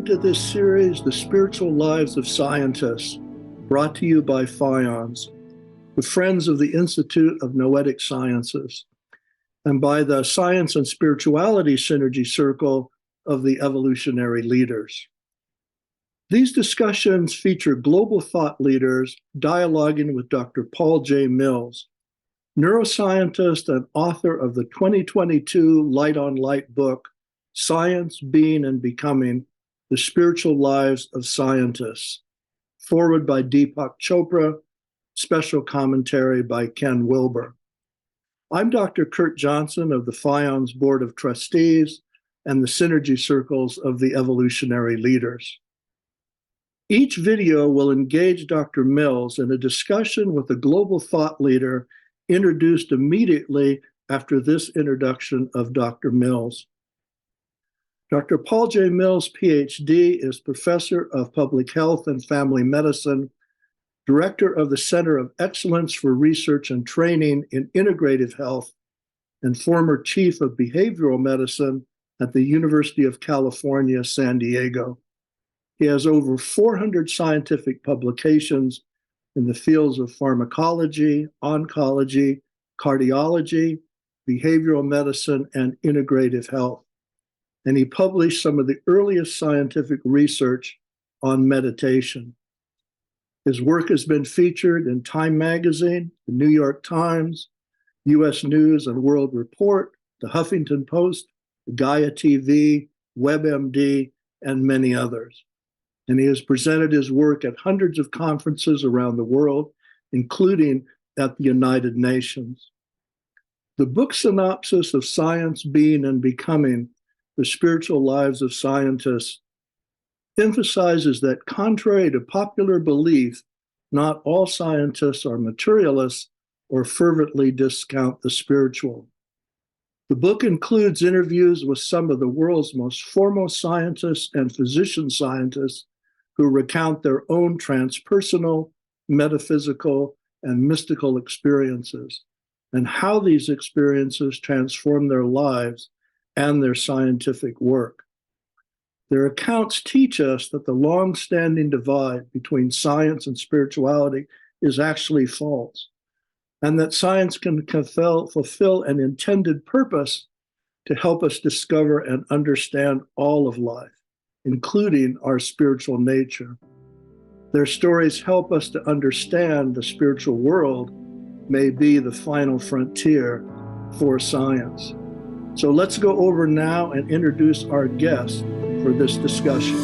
to this series, The Spiritual Lives of Scientists, brought to you by FIONS, the Friends of the Institute of Noetic Sciences, and by the Science and Spirituality Synergy Circle of the Evolutionary Leaders. These discussions feature global thought leaders dialoguing with Dr. Paul J. Mills, neuroscientist and author of the 2022 Light on Light book, Science, Being, and Becoming, The Spiritual Lives of Scientists. Foreword by Deepak Chopra, special commentary by Ken Wilber. I'm Dr. Kurt Johnson of the FIONS Board of Trustees and the Synergy Circles of the Evolutionary Leaders. Each video will engage Dr. Mills in a discussion with a global thought leader introduced immediately after this introduction of Dr. Mills. Dr. Paul J. Mills, PhD, is Professor of Public Health and Family Medicine, Director of the Center of Excellence for Research and Training in Integrative Health, and former Chief of Behavioral Medicine at the University of California, San Diego. He has over 400 scientific publications in the fields of pharmacology, oncology, cardiology, behavioral medicine, and integrative health. And he published some of the earliest scientific research on meditation. His work has been featured in Time Magazine, the New York Times, U.S. News and World Report, the Huffington Post, Gaia TV, WebMD, and many others. And he has presented his work at hundreds of conferences around the world, including at the United Nations. The book synopsis of Science, Being, and Becoming, The Spiritual Lives of Scientists, emphasizes that contrary to popular belief, not all scientists are materialists or fervently discount the spiritual. The book includes interviews with some of the world's most foremost scientists and physician scientists who recount their own transpersonal, metaphysical, and mystical experiences, and how these experiences transform their lives and their scientific work. Their accounts teach us that the long-standing divide between science and spirituality is actually false, and that science can fulfill an intended purpose to help us discover and understand all of life, including our spiritual nature. Their stories help us to understand the spiritual world may be the final frontier for science. So let's go over now and introduce our guest for this discussion.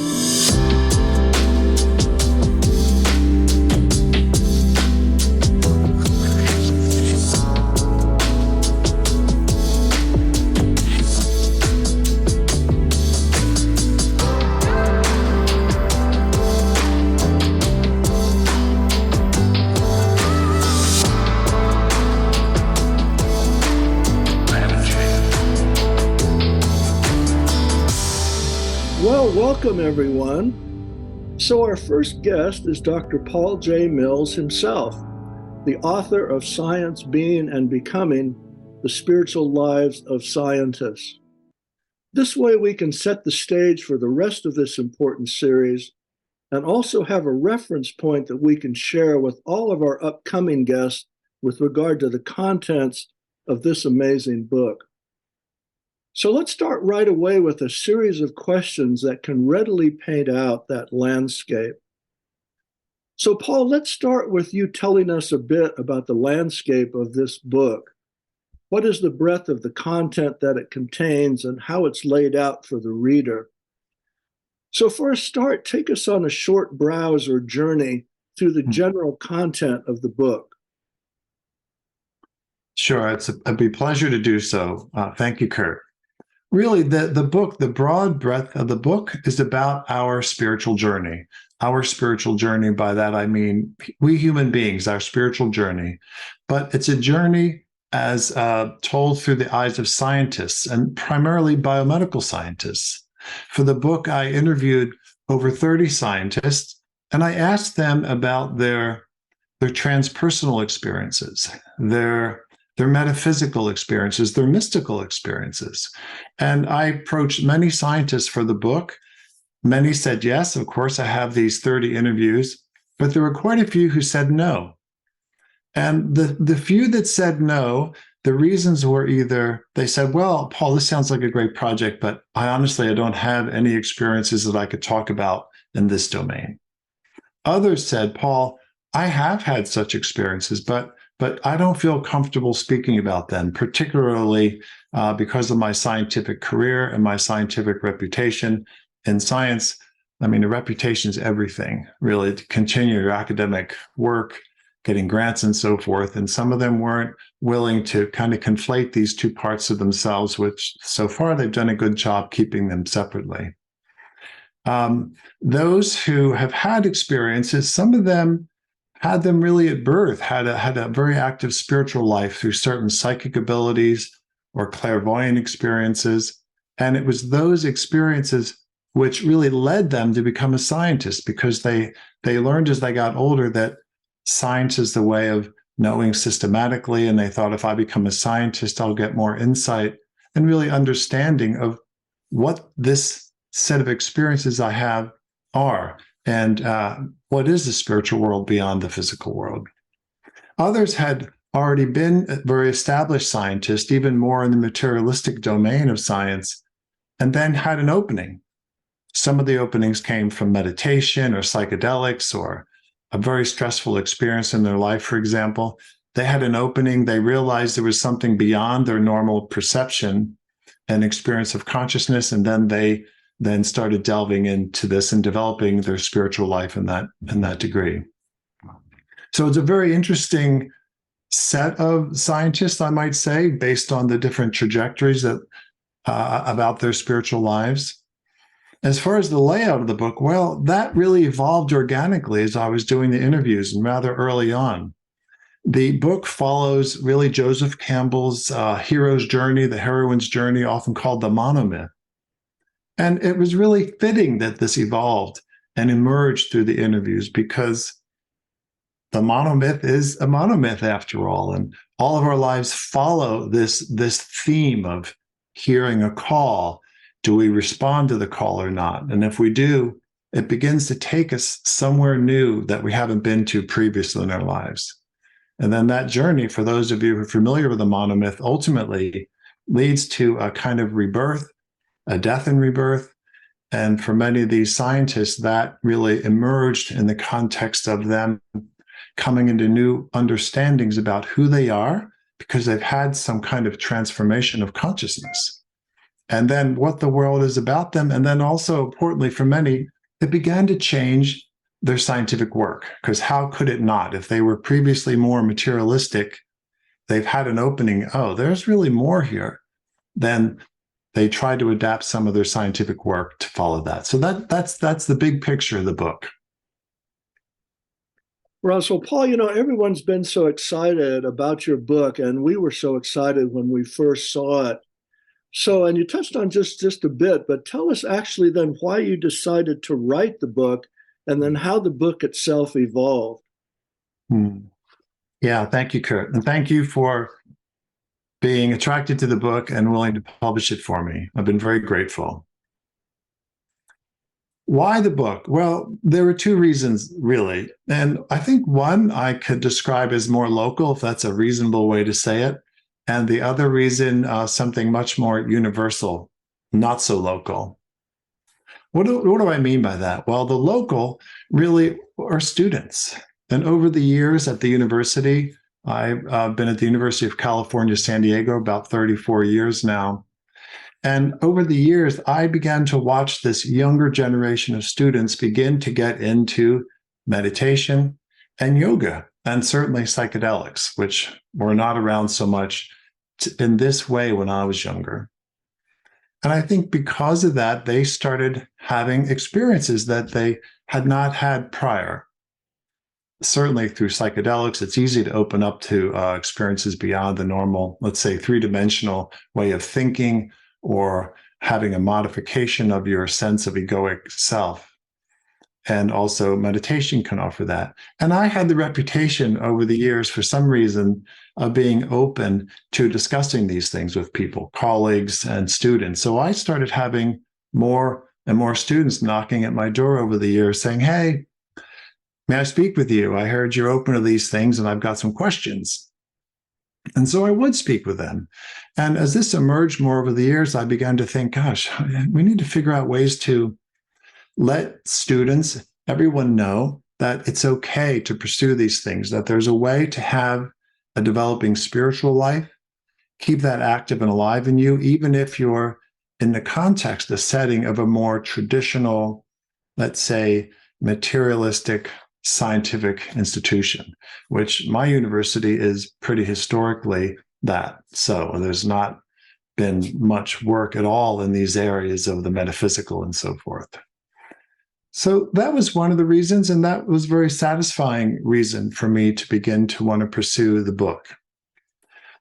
Welcome, everyone. So our first guest is Dr. Paul J. Mills himself, the author of Science, Being, and Becoming, The Spiritual Lives of Scientists. This way we can set the stage for the rest of this important series and also have a reference point that we can share with all of our upcoming guests with regard to the contents of this amazing book. So let's start right away with a series of questions that can readily paint out that landscape. So Paul, let's start with you telling us a bit about the landscape of this book. What is the breadth of the content that it contains and how it's laid out for the reader? So for a start, take us on a short browse or journey through the general content of the book. Sure, it'd be a pleasure to do so. Thank you, Kurt. Really, the book, the broad breadth of the book is about our spiritual journey. Our spiritual journey, by that I mean we human beings, our spiritual journey. But it's a journey as told through the eyes of scientists and primarily biomedical scientists. For the book, I interviewed over 30 scientists, and I asked them about their transpersonal experiences, their metaphysical experiences, their mystical experiences. And I approached many scientists for the book Many said yes, of course, I have these 30 interviews, but there were quite a few who said no. And the few that said no, the reasons were either they said, well, Paul, this sounds like a great project, but I don't have any experiences that I could talk about in this domain. Others said, Paul, I have had such experiences, but I don't feel comfortable speaking about them, particularly because of my scientific career and my scientific reputation in science. I mean, the reputation is everything, really, to continue your academic work, getting grants and so forth. And some of them weren't willing to kind of conflate these two parts of themselves, which so far they've done a good job keeping them separately. Those who have had experiences, some of them had them really at birth, had a very active spiritual life through certain psychic abilities or clairvoyant experiences. And it was those experiences which really led them to become a scientist, because they learned as they got older that science is the way of knowing systematically. And they thought, if I become a scientist, I'll get more insight and really understanding of what this set of experiences I have are, and what is the spiritual world beyond the physical world. Others had already been very established scientists, even more in the materialistic domain of science, and then had an opening. Some of the openings came from meditation or psychedelics or a very stressful experience in their life, for example. They had an opening. They realized there was something beyond their normal perception and experience of consciousness, and then they started delving into this and developing their spiritual life in that degree. So it's a very interesting set of scientists, I might say, based on the different trajectories that about their spiritual lives. As far as the layout of the book, well, that really evolved organically as I was doing the interviews and rather early on. The book follows really Joseph Campbell's hero's journey, the heroine's journey, often called the monomyth. And it was really fitting that this evolved and emerged through the interviews, because the monomyth is a monomyth after all. And all of our lives follow this theme of hearing a call. Do we respond to the call or not? And if we do, it begins to take us somewhere new that we haven't been to previously in our lives. And then that journey, for those of you who are familiar with the monomyth, ultimately leads to a kind of rebirth, a death and rebirth. And for many of these scientists, that really emerged in the context of them coming into new understandings about who they are, because they've had some kind of transformation of consciousness. And then what the world is about them. And then also, importantly for many, it began to change their scientific work, because how could it not? If they were previously more materialistic, they've had an opening. Oh, there's really more here. Then they try to adapt some of their scientific work to follow that. So that's the big picture of the book. Russell, Paul, everyone's been so excited about your book, and we were so excited when we first saw it. So, and you touched on just a bit, but tell us actually then why you decided to write the book, and then how the book itself evolved. Yeah, thank you, Kurt. And thank you for being attracted to the book and willing to publish it for me. I've been very grateful. Why the book? Well, there were two reasons, really. And I think one I could describe as more local, if that's a reasonable way to say it. And the other reason, something much more universal, not so local. What do I mean by that? Well, the local really are students. And over the years at the university, I've been at the University of California, San Diego, about 34 years now. And over the years, I began to watch this younger generation of students begin to get into meditation and yoga, and certainly psychedelics, which were not around so much in this way when I was younger. And I think because of that, they started having experiences that they had not had prior. Certainly through psychedelics, it's easy to open up to experiences beyond the normal, let's say, three-dimensional way of thinking, or having a modification of your sense of egoic self. And also meditation can offer that. And I had the reputation over the years, for some reason, of being open to discussing these things with people, colleagues and students. So I started having more and more students knocking at my door over the years saying, hey, may I speak with you? I heard you're open to these things and I've got some questions. And so I would speak with them. And as this emerged more over the years, I began to think, gosh, we need to figure out ways to let students, everyone know that it's okay to pursue these things, that there's a way to have a developing spiritual life, keep that active and alive in you, even if you're in the context, the setting of a more traditional, let's say, materialistic scientific institution, which my university is pretty historically that. So there's not been much work at all in these areas of the metaphysical and so forth. So that was one of the reasons, and that was a very satisfying reason for me to begin to want to pursue the book.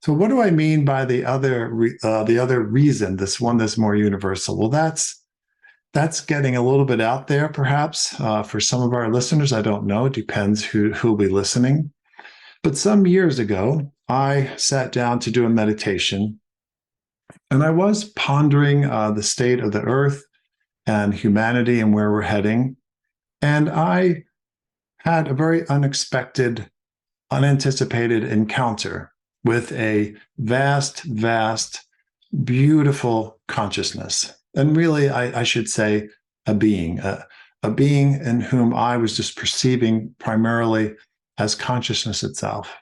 So what do I mean by the other reason, this one that's more universal? Well, that's getting a little bit out there, perhaps, for some of our listeners. I don't know. It depends who'll be listening. But some years ago, I sat down to do a meditation, and I was pondering the state of the earth and humanity and where we're heading. And I had a very unexpected, unanticipated encounter with a vast, beautiful consciousness. And really, I should say a being in whom I was just perceiving primarily as consciousness itself.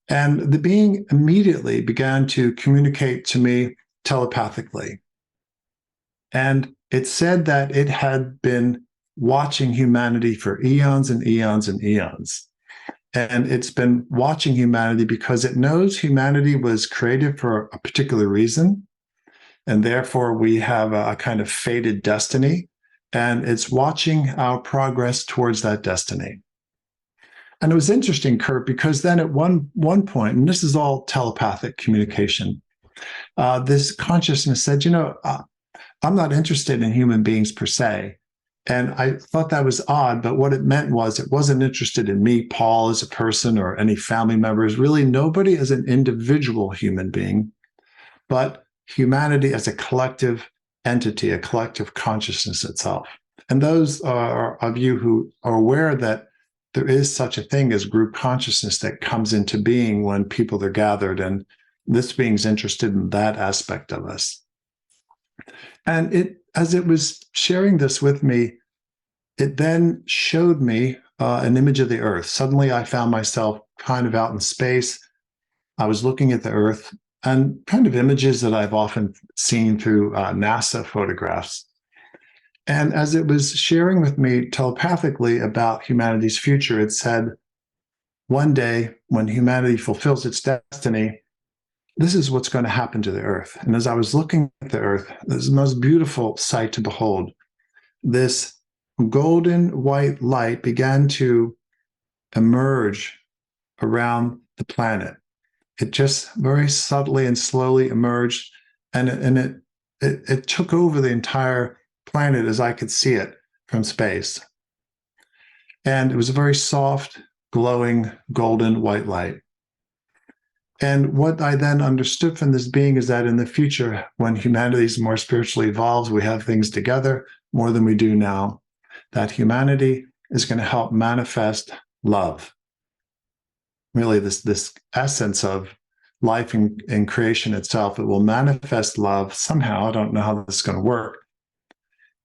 And the being immediately began to communicate to me telepathically. And it said that it had been watching humanity for eons and eons and eons. And it's been watching humanity because it knows humanity was created for a particular reason. And therefore, we have a kind of fated destiny. And it's watching our progress towards that destiny. And it was interesting, Kurt, because then at one point, and this is all telepathic communication, this consciousness said, I'm not interested in human beings per se. And I thought that was odd, but what it meant was it wasn't interested in me, Paul, as a person, or any family members, really nobody as an individual human being, but humanity as a collective entity, a collective consciousness itself. And those of you who are aware that there is such a thing as group consciousness that comes into being when people are gathered, and this being's interested in that aspect of us. And as it was sharing this with me, it then showed me an image of the Earth. Suddenly, I found myself kind of out in space. I was looking at the Earth and kind of images that I've often seen through NASA photographs. And as it was sharing with me telepathically about humanity's future, it said, one day when humanity fulfills its destiny, this is what's going to happen to the Earth. And as I was looking at the Earth, it was the most beautiful sight to behold. This golden white light began to emerge around the planet. It just very subtly and slowly emerged, and it took over the entire planet as I could see it from space. And it was a very soft, glowing, golden white light. And what I then understood from this being is that in the future, when humanity is more spiritually evolved, we have things together more than we do now, that humanity is going to help manifest love. Really, this essence of life in creation itself, it will manifest love somehow. I don't know how this is going to work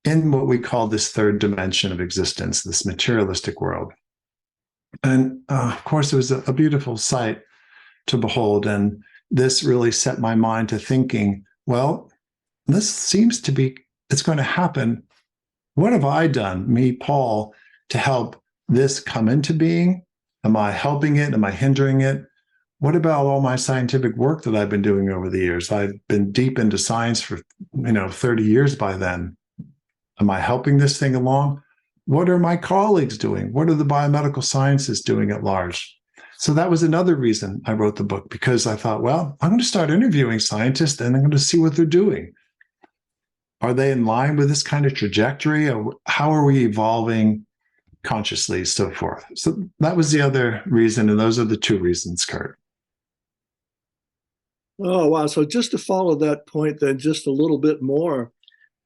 in what we call this third dimension of existence, this materialistic world. And of course, it was a beautiful sight to behold. And this really set my mind to thinking, well, this seems to be, it's going to happen. What have I done, me, Paul, to help this come into being? Am I helping it? Am I hindering it? What about all my scientific work that I've been doing over the years? I've been deep into science for 30 years by then. Am I helping this thing along? What are my colleagues doing? What are the biomedical sciences doing at large? So that was another reason I wrote the book, because I thought, well, I'm going to start interviewing scientists and I'm going to see what they're doing. Are they in line with this kind of trajectory? Or how are we evolving consciously, so forth? So that was the other reason, and those are the two reasons, Kurt. Oh, wow. So just to follow that point then just a little bit more,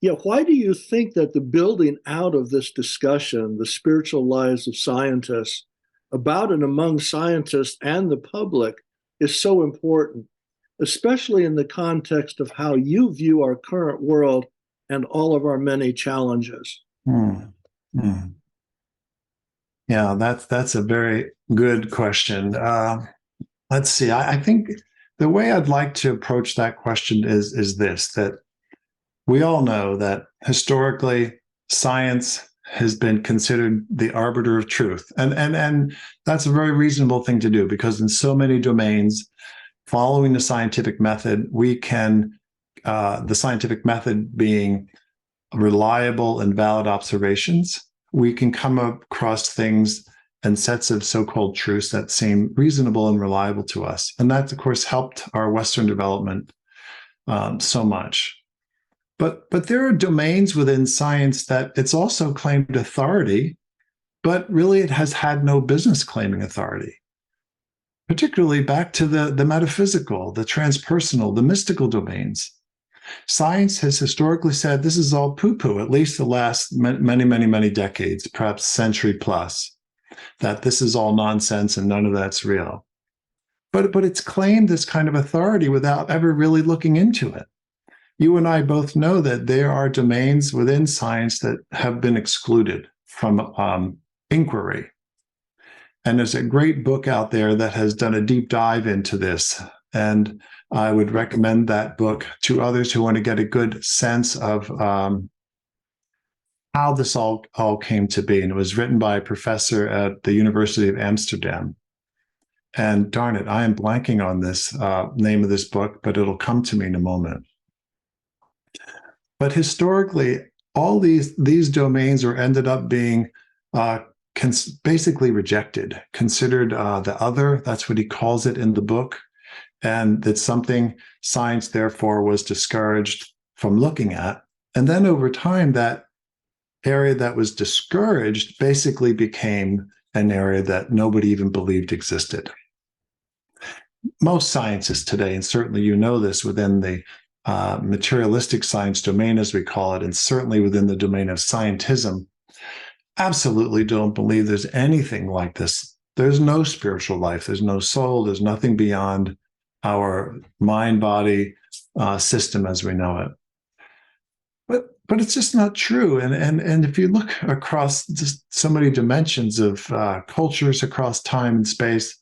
Yeah, why do you think that the building out of this discussion, the spiritual lives of scientists, about and among scientists and the public, is so important, especially in the context of how you view our current world and all of our many challenges? Hmm. Hmm. Yeah, that's a very good question. Let's see. I think the way I'd like to approach that question is this: that we all know that historically science has been considered the arbiter of truth, and that's a very reasonable thing to do, because in so many domains, following the scientific method, we can the scientific method being reliable and valid observations, we can come across things and sets of so-called truths that seem reasonable and reliable to us. And that, of course, helped our Western development so much. But there are domains within science that it's also claimed authority, but really it has had no business claiming authority. Particularly back to the metaphysical, the transpersonal, the mystical domains. Science has historically said this is all poo-poo, at least the last many, many, many decades, perhaps century plus, that this is all nonsense and none of that's real. But it's claimed this kind of authority without ever really looking into it. You and I both know that there are domains within science that have been excluded from inquiry. And there's a great book out there that has done a deep dive into this. And I would recommend that book to others who want to get a good sense of how this all came to be. And it was written by a professor at the University of Amsterdam. And darn it, I am blanking on this name of this book, but it'll come to me in a moment. But historically, all these domains are ended up being basically rejected, considered the other. That's what he calls it in the book. And it's something science, therefore, was discouraged from looking at. And then over time, that area that was discouraged basically became an area that nobody even believed existed. Most scientists today, and certainly you know this within the materialistic science domain, as we call it, and certainly within the domain of scientism, absolutely don't believe there's anything like this. There's no spiritual life. There's no soul. There's nothing beyond our mind-body system as we know it. But it's just not true. And if you look across just so many dimensions of cultures across time and space,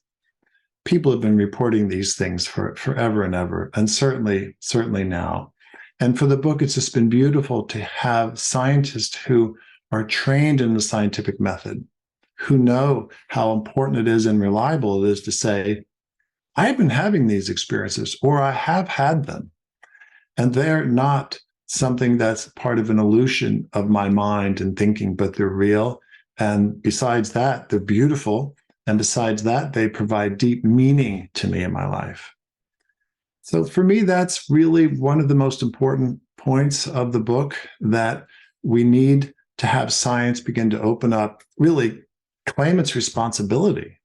people have been reporting these things for forever and ever, and certainly now. And for the book, it's just been beautiful to have scientists who are trained in the scientific method, who know how important it is and reliable it is to say, I've been having these experiences, or I have had them, and they're not something that's part of an illusion of my mind and thinking, but they're real. And besides that, they're beautiful. And besides that, they provide deep meaning to me in my life. So for me, that's really one of the most important points of the book, that we need to have science begin to open up, really claim its responsibility.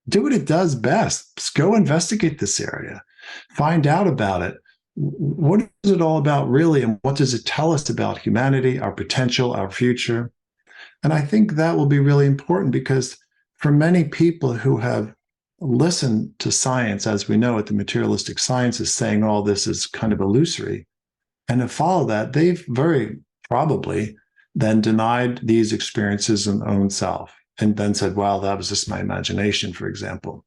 Do what it does best. Just go investigate this area. Find out about it. What is it all about, really? And what does it tell us about humanity, our potential, our future? And I think that will be really important, because for many people who have listened to science, as we know it, the materialistic sciences, saying all this is kind of illusory, and have followed that, they've very probably then denied these experiences in their own self, and then said, well, that was just my imagination, for example.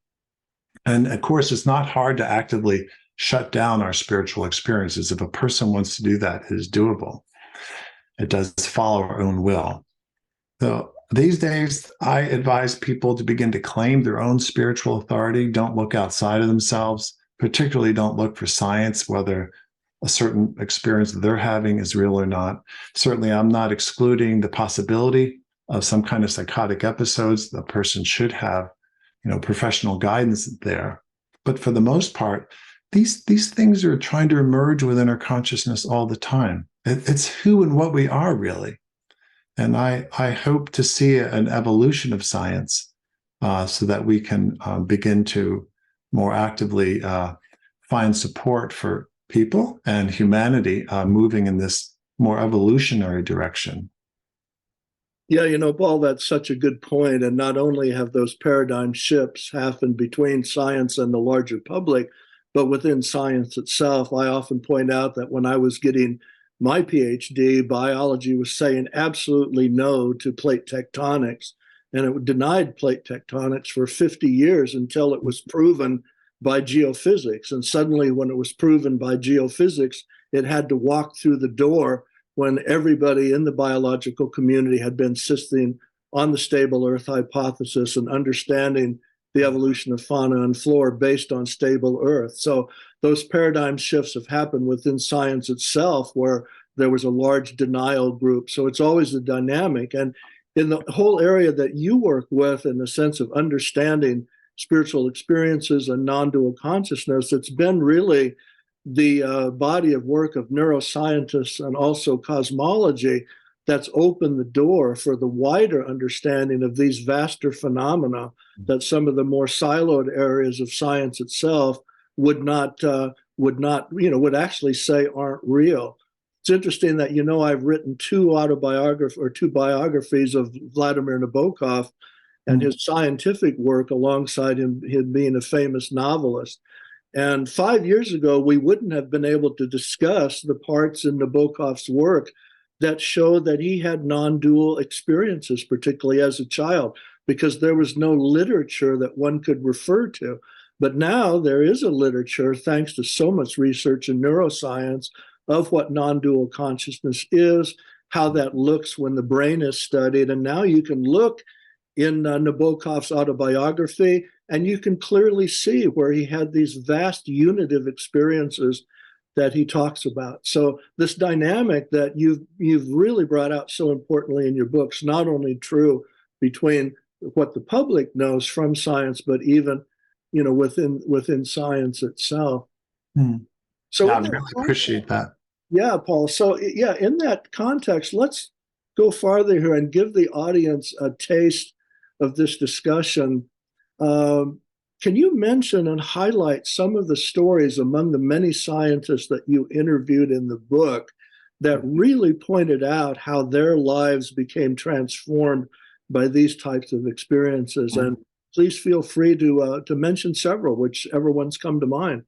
And of course, it's not hard to actively shut down our spiritual experiences. If a person wants to do that, it is doable. It does follow our own will. So these days, I advise people to begin to claim their own spiritual authority. Don't look outside of themselves. Particularly, don't look for science, whether a certain experience that they're having is real or not. Certainly, I'm not excluding the possibility of some kind of psychotic episodes. The person should have, professional guidance there. But for the most part, these things are trying to emerge within our consciousness all the time. It's who and what we are, really. And I hope to see an evolution of science so that we can begin to more actively find support for people and humanity moving in this more evolutionary direction. Yeah, Paul, that's such a good point. And not only have those paradigm shifts happened between science and the larger public, but within science itself. I often point out that when I was getting my PhD, biology was saying absolutely no to plate tectonics. And it denied plate tectonics for 50 years until it was proven by geophysics. And suddenly, when it was proven by geophysics, it had to walk through the door when everybody in the biological community had been insisting on the stable Earth hypothesis and understanding the evolution of fauna and flora based on stable Earth. So those paradigm shifts have happened within science itself, where there was a large denial group. So it's always a dynamic. And in the whole area that you work with, in the sense of understanding spiritual experiences and non-dual consciousness, it's been really the body of work of neuroscientists and also cosmology that's opened the door for the wider understanding of these vaster phenomena that some of the more siloed areas of science itself would actually say aren't real. It's interesting that I've written two biographies of Vladimir Nabokov and his scientific work alongside him being a famous novelist. And 5 years ago, we wouldn't have been able to discuss the parts in Nabokov's work that show that he had non-dual experiences, particularly as a child, because there was no literature that one could refer to. But now there is a literature, thanks to so much research in neuroscience, of what non-dual consciousness is, how that looks when the brain is studied. And now you can look in Nabokov's autobiography, and you can clearly see where he had these vast unitive experiences that he talks about. So this dynamic that you've really brought out so importantly in your books, not only true between what the public knows from science, but even within science itself. So I really appreciate that. Yeah, Paul. So yeah, in that context, let's go farther here and give the audience a taste of this discussion. Can you mention and highlight some of the stories among the many scientists that you interviewed in the book that really pointed out how their lives became transformed by these types of experiences? And please feel free to mention several, whichever ones come to mind.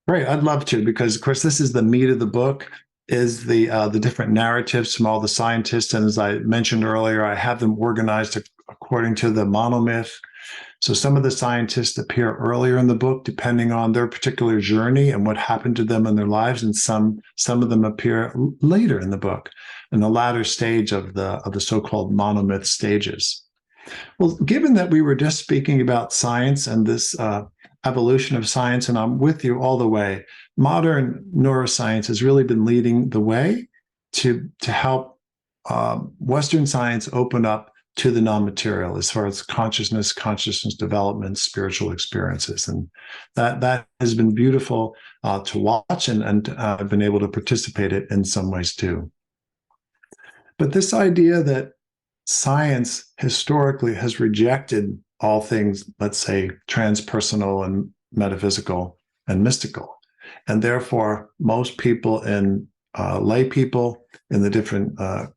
Great, I'd love to, because of course this is the meat of the book, is the different narratives from all the scientists. And as I mentioned earlier, I have them organized according to the monomyth. So some of the scientists appear earlier in the book, depending on their particular journey and what happened to them in their lives, and some of them appear later in the book, in the latter stage of the so-called monomyth stages. Well, given that we were just speaking about science and this evolution of science, and I'm with you all the way, modern neuroscience has really been leading the way to help Western science open up to the non-material as far as consciousness development, spiritual experiences. And that has been beautiful to watch, and I've been able to participate in some ways too. But this idea that science historically has rejected all things, let's say, transpersonal and metaphysical and mystical. And therefore, most people lay people in the different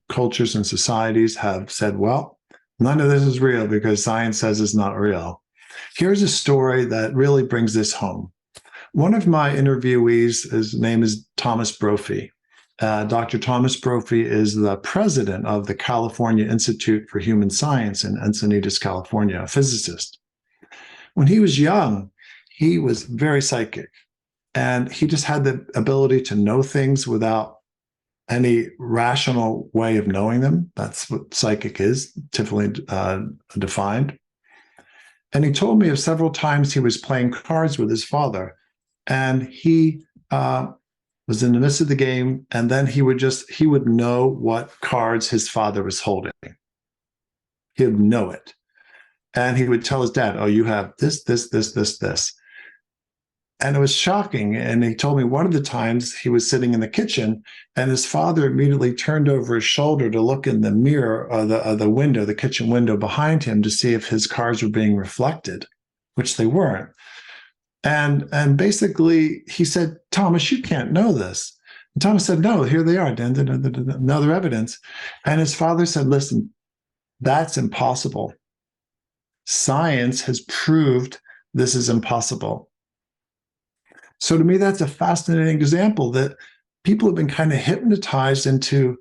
cultures and societies have said, well, none of this is real because science says it's not real. Here's a story that really brings this home. One of my interviewees, his name is Thomas Brophy. Dr. Thomas Brophy is the president of the California Institute for Human Science in Encinitas, California, a physicist. When he was young, he was very psychic, and he just had the ability to know things without any rational way of knowing them. That's what psychic is, typically defined. And he told me of several times he was playing cards with his father, and he was in the midst of the game, and then he would know what cards his father was holding. He would know it. And he would tell his dad, oh, you have this, this, this, this, this. And it was shocking. And he told me one of the times he was sitting in the kitchen, and his father immediately turned over his shoulder to look in the mirror or the window, the kitchen window behind him, to see if his cards were being reflected, which they weren't. And basically he said, Thomas, you can't know this. And Thomas said, no, here they are, another evidence. And his father said, listen, that's impossible. Science has proved this is impossible. So to me, that's a fascinating example that people have been kind of hypnotized into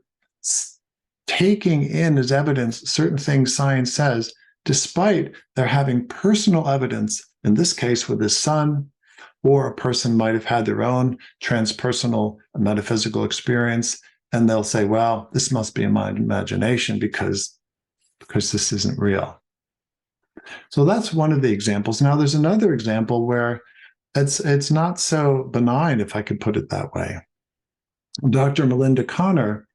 taking in as evidence certain things science says, despite their having personal evidence, in this case with his son, or a person might have had their own transpersonal metaphysical experience, and they'll say, well, this must be in my imagination because this isn't real. So that's one of the examples. Now there's another example where it's not so benign, if I could put it that way. Dr. Melinda Connor,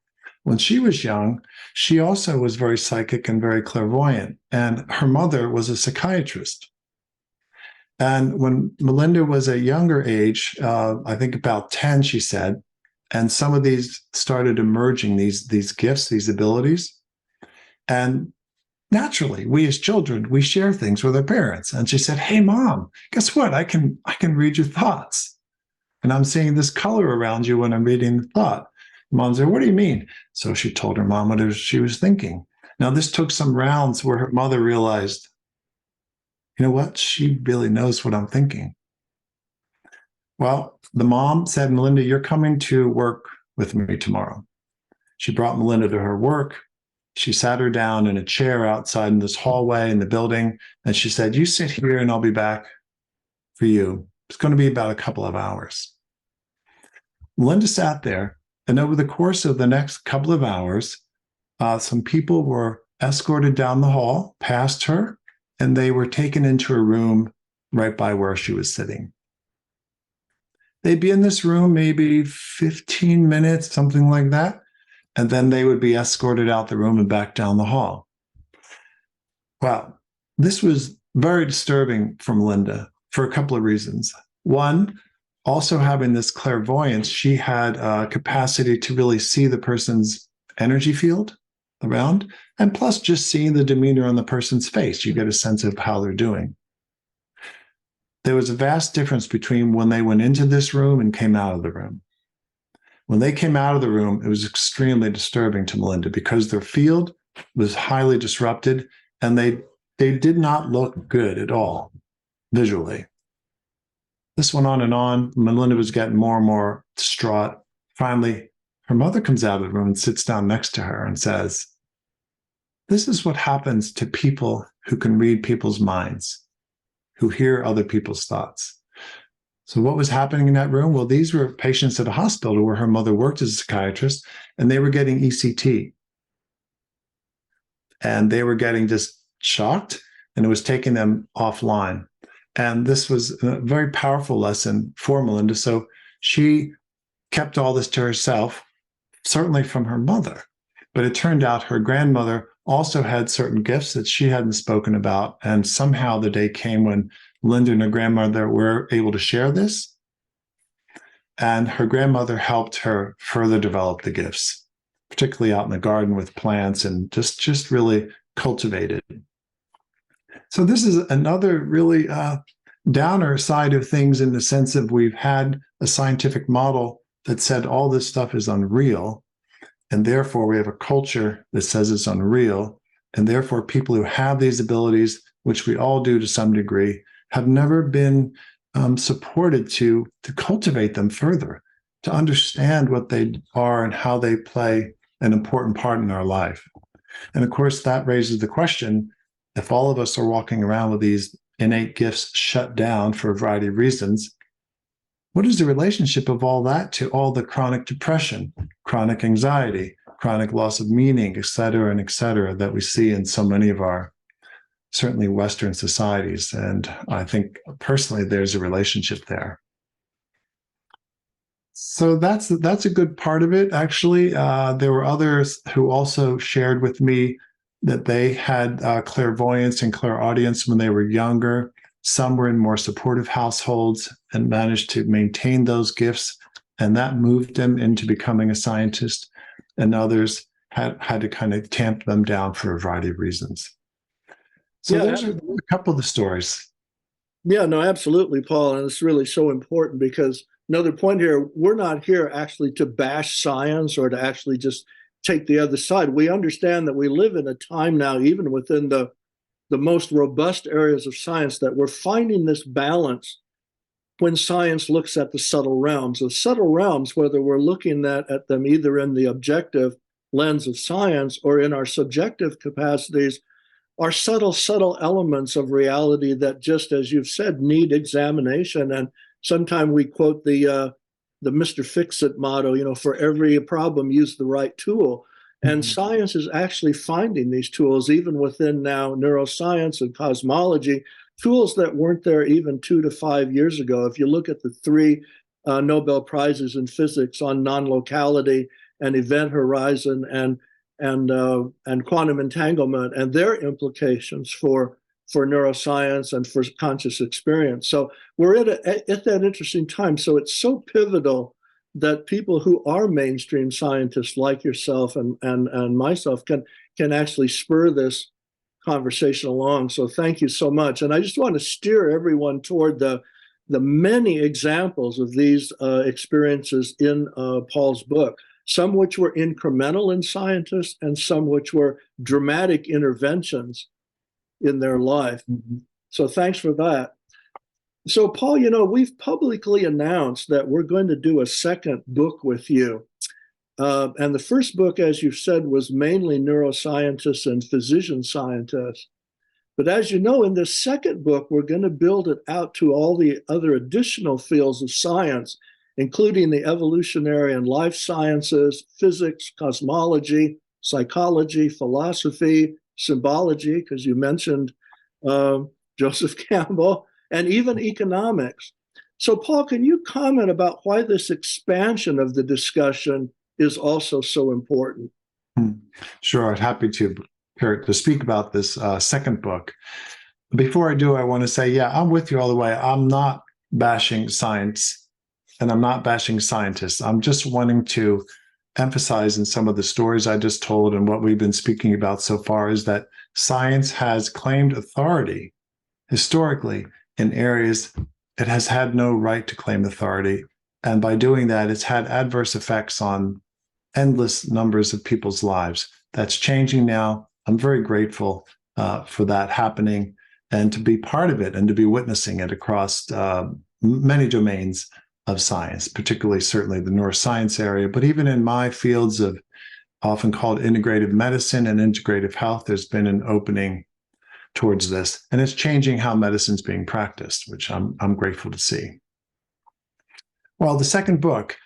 when she was young, she also was very psychic and very clairvoyant, and her mother was a psychiatrist. And when Melinda was a younger age, I think about 10, she said, and some of these started emerging, these gifts, these abilities. And naturally, we as children, we share things with our parents. And she said, hey, Mom, guess what? I can read your thoughts. And I'm seeing this color around you when I'm reading the thought. Mom said, what do you mean? So she told her mom what she was thinking. Now, this took some rounds where her mother realized, you know what? She really knows what I'm thinking. Well, the mom said, Melinda, you're coming to work with me tomorrow. She brought Melinda to her work. She sat her down in a chair outside in this hallway in the building. And she said, you sit here and I'll be back for you. It's going to be about a couple of hours. Melinda sat there. And over the course of the next couple of hours, some people were escorted down the hall past her, and they were taken into a room right by where she was sitting. They'd be in this room maybe 15 minutes, something like that, and then they would be escorted out the room and back down the hall. Well, this was very disturbing for Melinda for a couple of reasons. One, also having this clairvoyance, she had a capacity to really see the person's energy field around, and plus just seeing the demeanor on the person's face, you get a sense of how they're doing. There was a vast difference between when they went into this room and came out of the room. When they came out of the room, it was extremely disturbing to Melinda because their field was highly disrupted, and they did not look good at all visually. This went on and on. Melinda was getting more and more distraught. Finally, her mother comes out of the room and sits down next to her and says, this is what happens to people who can read people's minds, who hear other people's thoughts. So what was happening in that room? Well, these were patients at a hospital where her mother worked as a psychiatrist, and they were getting ECT. And they were getting just shocked, and it was taking them offline. And this was a very powerful lesson for Melinda. So she kept all this to herself, certainly from her mother. But it turned out her grandmother also had certain gifts that she hadn't spoken about. And somehow the day came when Linda and her grandmother were able to share this. And her grandmother helped her further develop the gifts, particularly out in the garden with plants, and just really cultivated. So this is another really downer side of things, in the sense of we've had a scientific model that said all this stuff is unreal, and therefore we have a culture that says it's unreal, and therefore people who have these abilities, which we all do to some degree, have never been supported to cultivate them further, to understand what they are and how they play an important part in our life. And of course, that raises the question, if all of us are walking around with these innate gifts shut down for a variety of reasons, what is the relationship of all that to all the chronic depression, chronic anxiety, chronic loss of meaning, et cetera, that we see in so many of our, certainly Western societies? And I think personally, there's a relationship there. So that's a good part of it. Actually, there were others who also shared with me that they had clairvoyance and clairaudience when they were younger. Some were in more supportive households and managed to maintain those gifts, and that moved them into becoming a scientist. And others had to kind of tamp them down for a variety of reasons. So those are a couple of the stories. Yeah, no, absolutely, Paul. And it's really so important because another point here, we're not here actually to bash science or to actually just take the other side. We understand that we live in a time now, even within the most robust areas of science, that we're finding this balance when science looks at the subtle realms. The subtle realms, whether we're looking at them either in the objective lens of science or in our subjective capacities, are subtle elements of reality that, just as you've said, need examination. And sometimes we quote the Mr. Fix-It motto, for every problem, use the right tool. And science is actually finding these tools, even within now neuroscience and cosmology, tools that weren't there even 2 to 5 years ago. If you look at the 3 Nobel Prizes in physics on non-locality and event horizon and quantum entanglement and their implications for neuroscience and for conscious experience. So we're at that interesting time. So it's so pivotal that people who are mainstream scientists like yourself and myself can actually spur this conversation along. So thank you so much. And I just want to steer everyone toward the many examples of these experiences in Paul's book, some which were incremental in scientists and some which were dramatic interventions in their life. So thanks for that. So Paul, we've publicly announced that we're going to do a second book with you. And the first book, as you've said, was mainly neuroscientists and physician scientists. But as you know, in this second book, we're going to build it out to all the other additional fields of science, including the evolutionary and life sciences, physics, cosmology, psychology, philosophy, symbology, because you mentioned Joseph Campbell, and even economics. So, Paul, can you comment about why this expansion of the discussion is also so important? Sure, I'd happy to, Kurt, to speak about this second book. Before I do, I want to say, yeah, I'm with you all the way. I'm not bashing science, and I'm not bashing scientists. I'm just wanting to emphasize in some of the stories I just told and what we've been speaking about so far is that science has claimed authority historically in areas it has had no right to claim authority. And by doing that, it's had adverse effects on endless numbers of people's lives. That's changing now. I'm very grateful for that happening and to be part of it and to be witnessing it across many domains of science, particularly certainly the neuroscience area, but even in my fields of often called integrative medicine and integrative health, there's been an opening towards this, and it's changing how medicine's being practiced, which I'm grateful to see. Well, the second book,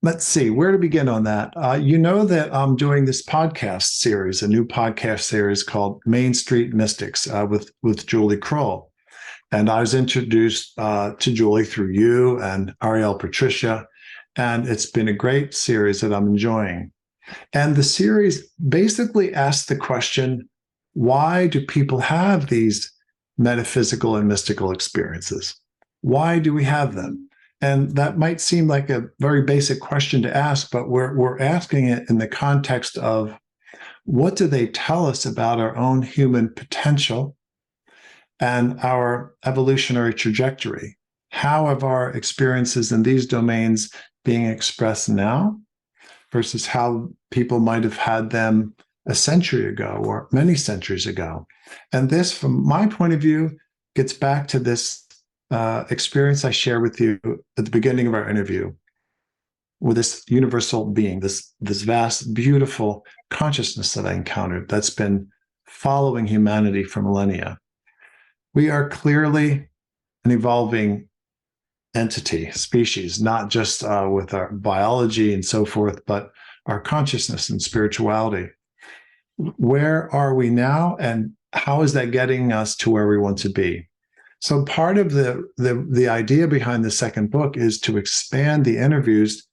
let's see, where to begin on that? You know that I'm doing this podcast series, a new podcast series called Main Street Mystics with Julie Kroll. And I was introduced to Julie through you and Ariel Patricia, and it's been a great series that I'm enjoying. And the series basically asks the question, why do people have these metaphysical and mystical experiences? Why do we have them? And that might seem like a very basic question to ask, but we're asking it in the context of what do they tell us about our own human potential and our evolutionary trajectory? How have our experiences in these domains being expressed now versus how people might have had them a century ago or many centuries ago? And this, from my point of view, gets back to this experience I shared with you at the beginning of our interview with this universal being, this vast, beautiful consciousness that I encountered that's been following humanity for millennia. We are clearly an evolving entity, species, not just with our biology and so forth, but our consciousness and spirituality. Where are we now, and how is that getting us to where we want to be? So part of the idea behind the second book is to expand the interviews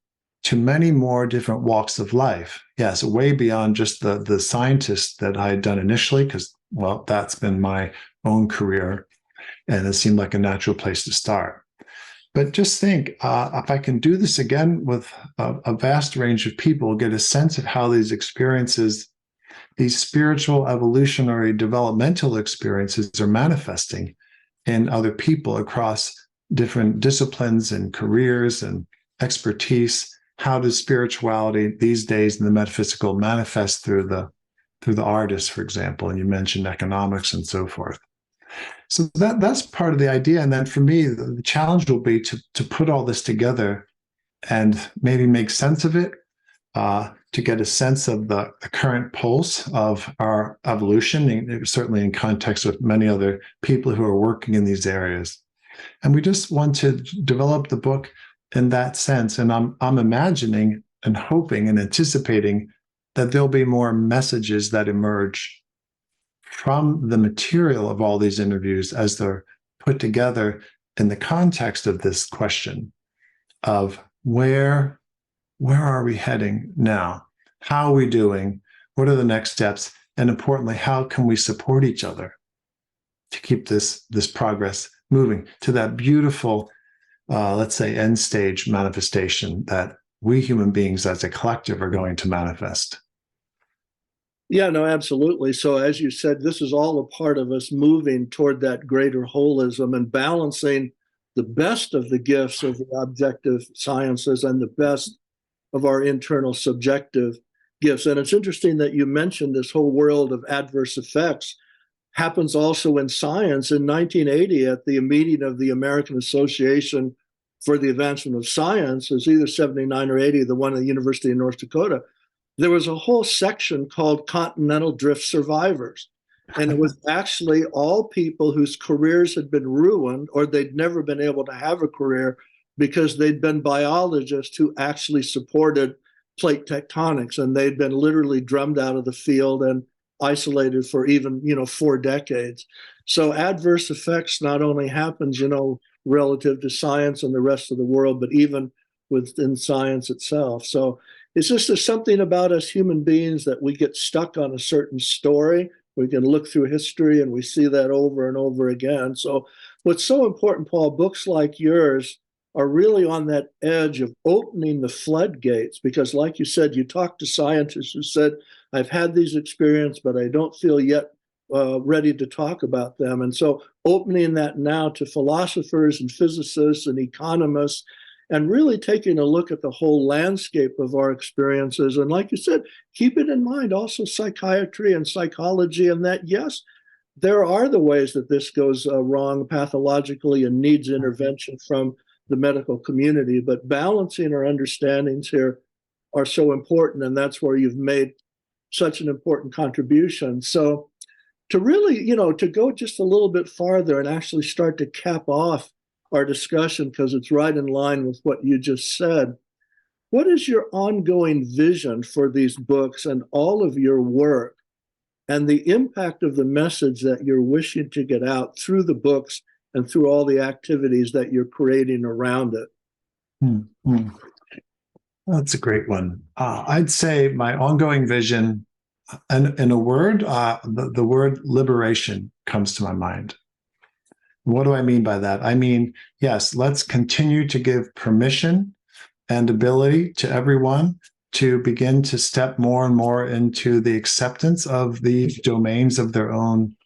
to many more different walks of life. Yes, way beyond just the scientists that I had done initially, because, well, that's been my own career, and it seemed like a natural place to start. But just think, if I can do this again with a vast range of people, get a sense of how these experiences, these spiritual, evolutionary, developmental experiences are manifesting in other people across different disciplines and careers and expertise. How does spirituality these days in the metaphysical manifest through the artist, for example? And you mentioned economics and so forth. So that's part of the idea. And then for me, the challenge will be to put all this together and maybe make sense of it, to get a sense of the current pulse of our evolution, certainly in context with many other people who are working in these areas. And we just want to develop the book in that sense. And I'm imagining and hoping and anticipating that there'll be more messages that emerge from the material of all these interviews as they're put together in the context of this question of where are we heading now? How are we doing? What are the next steps? And importantly, how can we support each other to keep this progress moving to that beautiful, let's say, end stage manifestation that we human beings as a collective are going to manifest? Yeah, no, absolutely. So as you said, this is all a part of us moving toward that greater holism and balancing the best of the gifts of the objective sciences and the best of our internal subjective gifts. And it's interesting that you mentioned this whole world of adverse effects happens also in science. In 1980, at the meeting of the American Association for the Advancement of Science, it was either 79 or 80, the one at the University of North Dakota, there was a whole section called Continental Drift Survivors. And it was actually all people whose careers had been ruined or they'd never been able to have a career because they'd been biologists who actually supported plate tectonics, and they'd been literally drummed out of the field and isolated for even 4 decades. So adverse effects not only happens relative to science and the rest of the world, but even within science itself. So it's just there's something about us human beings that we get stuck on a certain story. We can look through history and we see that over and over again. So what's so important, Paul, books like yours are really on that edge of opening the floodgates, because like you said, you talk to scientists who said, I've had these experiences, but I don't feel yet ready to talk about them. And so opening that now to philosophers and physicists and economists, and really taking a look at the whole landscape of our experiences. And like you said, keep it in mind also psychiatry and psychology, and that, yes, there are the ways that this goes wrong pathologically and needs intervention from the medical community, but balancing our understandings here are so important, and that's where you've made such an important contribution. So to really, to go just a little bit farther and actually start to cap off our discussion, because it's right in line with what you just said, what is your ongoing vision for these books and all of your work and the impact of the message that you're wishing to get out through the books and through all the activities that you're creating around it? Mm-hmm. That's a great one. I'd say my ongoing vision, and in a word, the word liberation comes to my mind. What do I mean by that? I mean, yes, let's continue to give permission and ability to everyone to begin to step more and more into the acceptance of these domains of their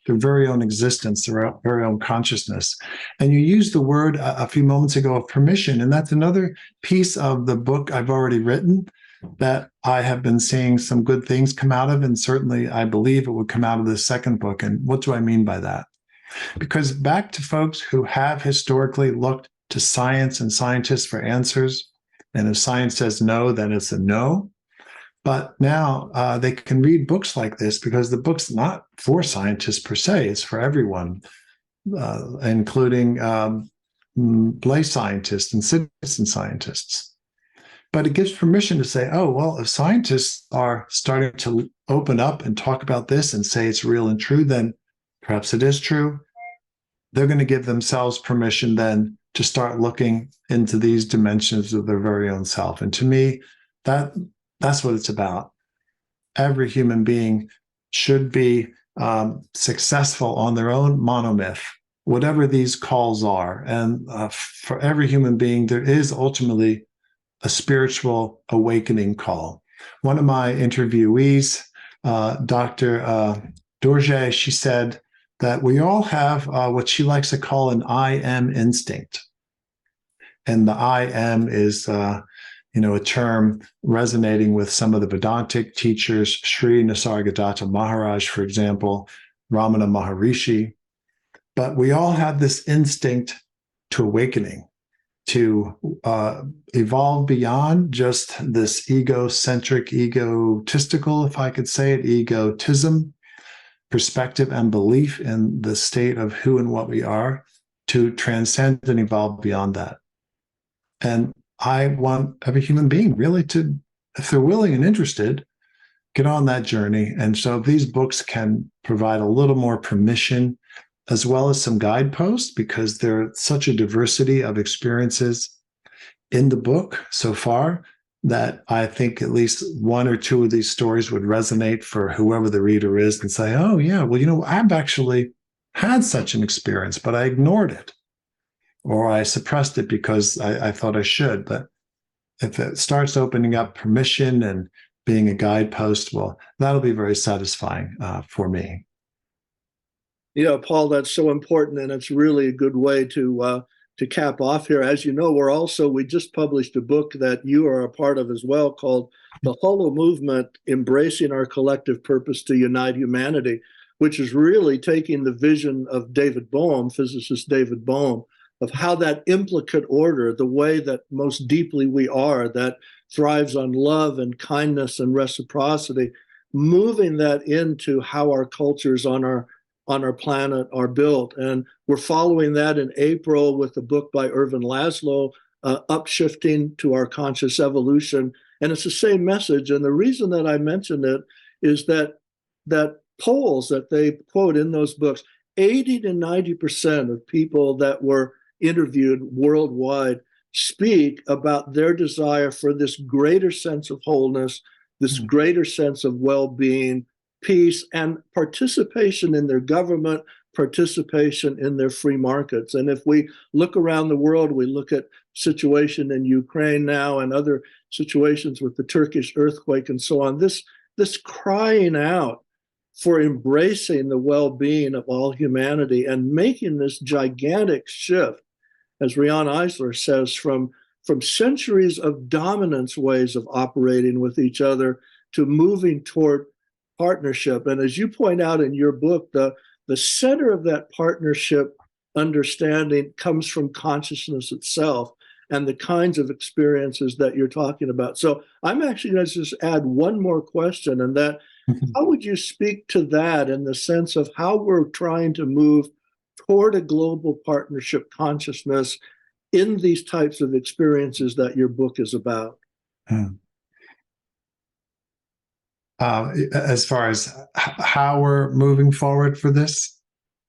very own existence, their very own consciousness. And you used the word a few moments ago of permission, and that's another piece of the book I've already written that I have been seeing some good things come out of, and certainly I believe it would come out of the second book. And what do I mean by that? Because back to folks who have historically looked to science and scientists for answers, and if science says no, then it's a no. But now they can read books like this because the book's not for scientists per se, it's for everyone, including lay scientists and citizen scientists. But it gives permission to say, oh, well, if scientists are starting to open up and talk about this and say it's real and true, then perhaps it is true. They're going to give themselves permission then to start looking into these dimensions of their very own self. And to me, that's what it's about. Every human being should be successful on their own monomyth, whatever these calls are. And for every human being, there is ultimately a spiritual awakening call. One of my interviewees, Dr. Dorje, she said that we all have what she likes to call an I am instinct. And the I am is, a term resonating with some of the Vedantic teachers, Sri Nisargadatta Maharaj, for example, Ramana Maharishi. But we all have this instinct to awakening, to evolve beyond just this egocentric, egotistical, if I could say it, egotism, perspective and belief in the state of who and what we are, to transcend and evolve beyond that. And I want every human being really to, if they're willing and interested, get on that journey. And so these books can provide a little more permission, as well as some guideposts, because there are such a diversity of experiences in the book so far that I think at least one or two of these stories would resonate for whoever the reader is and say, oh, yeah, well, I've actually had such an experience, but I ignored it, or I suppressed it because I thought I should. But if it starts opening up permission and being a guidepost, well, that'll be very satisfying for me. Yeah, Paul, that's so important, and it's really a good way to cap off here. As you know, we just published a book that you are a part of as well, called The Hollow Movement: Embracing Our Collective Purpose to Unite Humanity, which is really taking the vision of David Bohm, physicist David Bohm, of how that implicate order, the way that most deeply we are, that thrives on love and kindness and reciprocity, moving that into how our cultures on our planet are built. And we're following that in April with a book by Ervin Laszlo, Upshifting to Our Conscious Evolution. And it's the same message. And the reason that I mention it is that polls that they quote in those books, 80 to 90% of people that were interviewed worldwide speak about their desire for this greater sense of wholeness, this greater sense of well-being, peace, and participation in their government, participation in their free markets. And if we look around the world, we look at situation in Ukraine now and other situations with the Turkish earthquake and so on, this crying out for embracing the well-being of all humanity and making this gigantic shift, as Riane Eisler says, from centuries of dominance ways of operating with each other to moving toward partnership. And as you point out in your book, the center of that partnership understanding comes from consciousness itself and the kinds of experiences that you're talking about. So I'm actually going to just add one more question, and that how would you speak to that in the sense of how we're trying to move toward a global partnership consciousness in these types of experiences that your book is about? As far as how we're moving forward for this?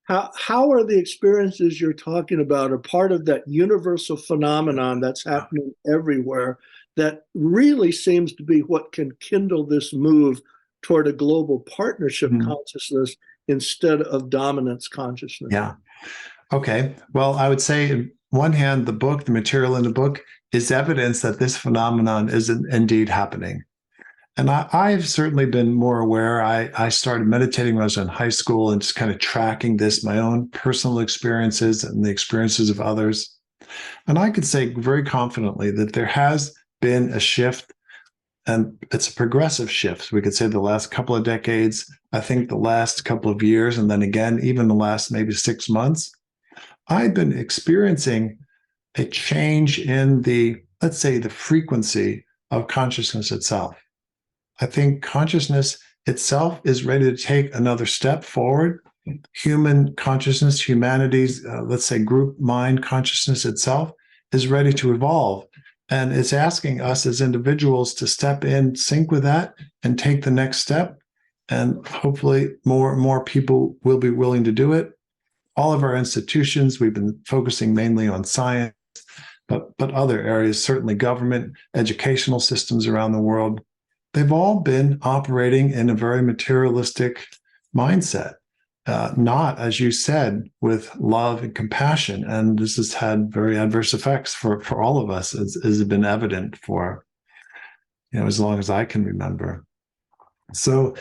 How are the experiences you're talking about a part of that universal phenomenon that's happening everywhere that really seems to be what can kindle this move toward a global partnership consciousness instead of dominance consciousness? Yeah. Okay. Well, I would say, on one hand, the book, the material in the book, is evidence that this phenomenon is indeed happening. And I've certainly been more aware. I started meditating when I was in high school and just kind of tracking this, my own personal experiences and the experiences of others. And I could say very confidently that there has been a shift, and it's a progressive shift. We could say the last couple of decades, I think the last couple of years, and then again, even the last maybe 6 months, I've been experiencing a change in let's say, the frequency of consciousness itself. I think consciousness itself is ready to take another step forward. Human consciousness, humanity's, let's say, group mind consciousness itself is ready to evolve. And it's asking us as individuals to step in, sync with that, and take the next step. And hopefully more and more people will be willing to do it. All of our institutions, we've been focusing mainly on science, but other areas, certainly government, educational systems around the world, they've all been operating in a very materialistic mindset, not, as you said, with love and compassion. And this has had very adverse effects for all of us, as has been evident for, as long as I can remember. So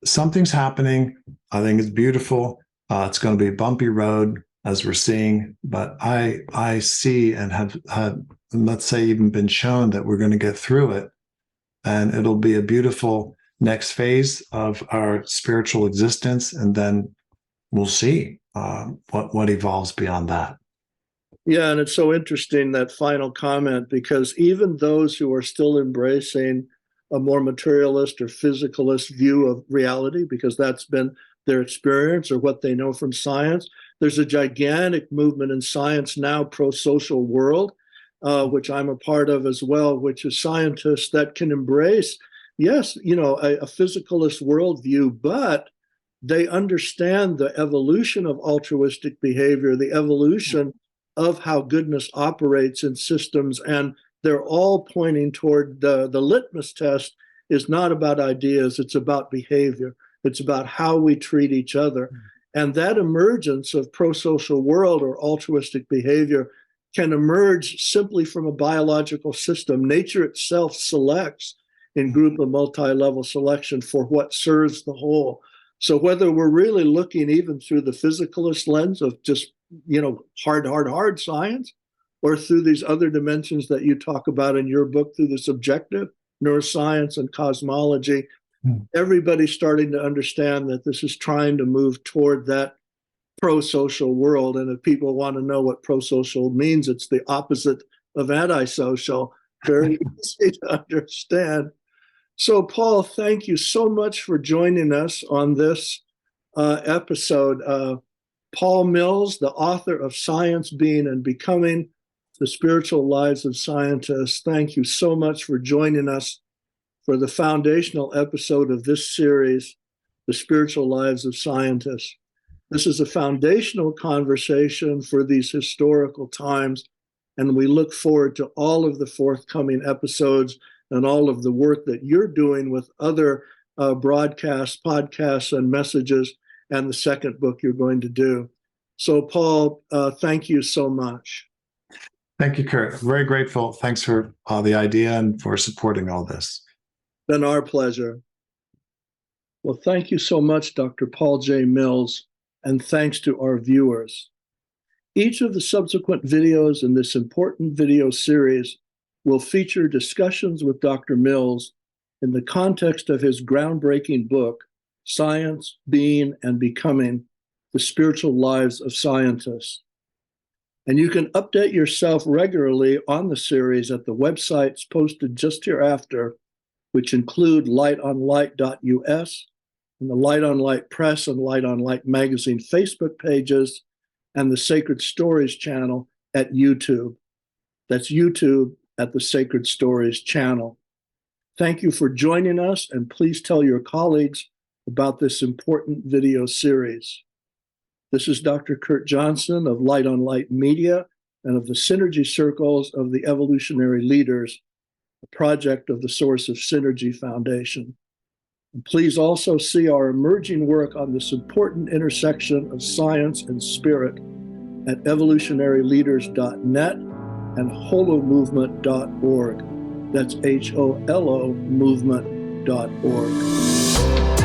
something's happening. I think it's beautiful. It's going to be a bumpy road. as we're seeing, but I see and have, let's say, even been shown that we're going to get through it, and it'll be a beautiful next phase of our spiritual existence, and then we'll see what evolves beyond that. Yeah, and it's so interesting, that final comment, because even those who are still embracing a more materialist or physicalist view of reality, because that's been their experience or what they know from science, there's a gigantic movement in science now, pro-social world, which I'm a part of as well, which is scientists that can embrace, yes, a physicalist worldview, but they understand the evolution of altruistic behavior, the evolution of how goodness operates in systems, and they're all pointing toward the litmus test is not about ideas, it's about behavior. It's about how we treat each other. And that emergence of pro-social world or altruistic behavior can emerge simply from a biological system. Nature itself selects in group of multi-level selection for what serves the whole. So whether we're really looking even through the physicalist lens of just, hard science, or through these other dimensions that you talk about in your book, through the subjective, neuroscience and cosmology, everybody's starting to understand that this is trying to move toward that pro-social world. And if people want to know what pro-social means, it's the opposite of antisocial. Very easy to understand. So, Paul, thank you so much for joining us on this episode. Paul Mills, the author of Science, Being, and Becoming, The Spiritual Lives of Scientists, thank you so much for joining us for the foundational episode of this series, The Spiritual Lives of Scientists. This is a foundational conversation for these historical times, and we look forward to all of the forthcoming episodes and all of the work that you're doing with other broadcasts, podcasts, and messages, and the second book you're going to do. So, Paul, thank you so much. Thank you, Kurt. Very grateful. Thanks for the idea and for supporting all this. Been our pleasure. Well, thank you so much, Dr. Paul J. Mills, and thanks to our viewers. Each of the subsequent videos in this important video series will feature discussions with Dr. Mills in the context of his groundbreaking book, Science, Being, and Becoming, The Spiritual Lives of Scientists. And you can update yourself regularly on the series at the websites posted just hereafter, which include lightonlight.us and the Light on Light Press and Light on Light Magazine Facebook pages, and the Sacred Stories channel at YouTube. That's YouTube at the Sacred Stories channel. Thank you for joining us, and please tell your colleagues about this important video series. This is Dr. Kurt Johnson of Light on Light Media and of the Synergy Circles of the Evolutionary Leaders, a project of the Source of Synergy Foundation. And please also see our emerging work on this important intersection of science and spirit at evolutionaryleaders.net and holomovement.org. That's HOLO movement.org.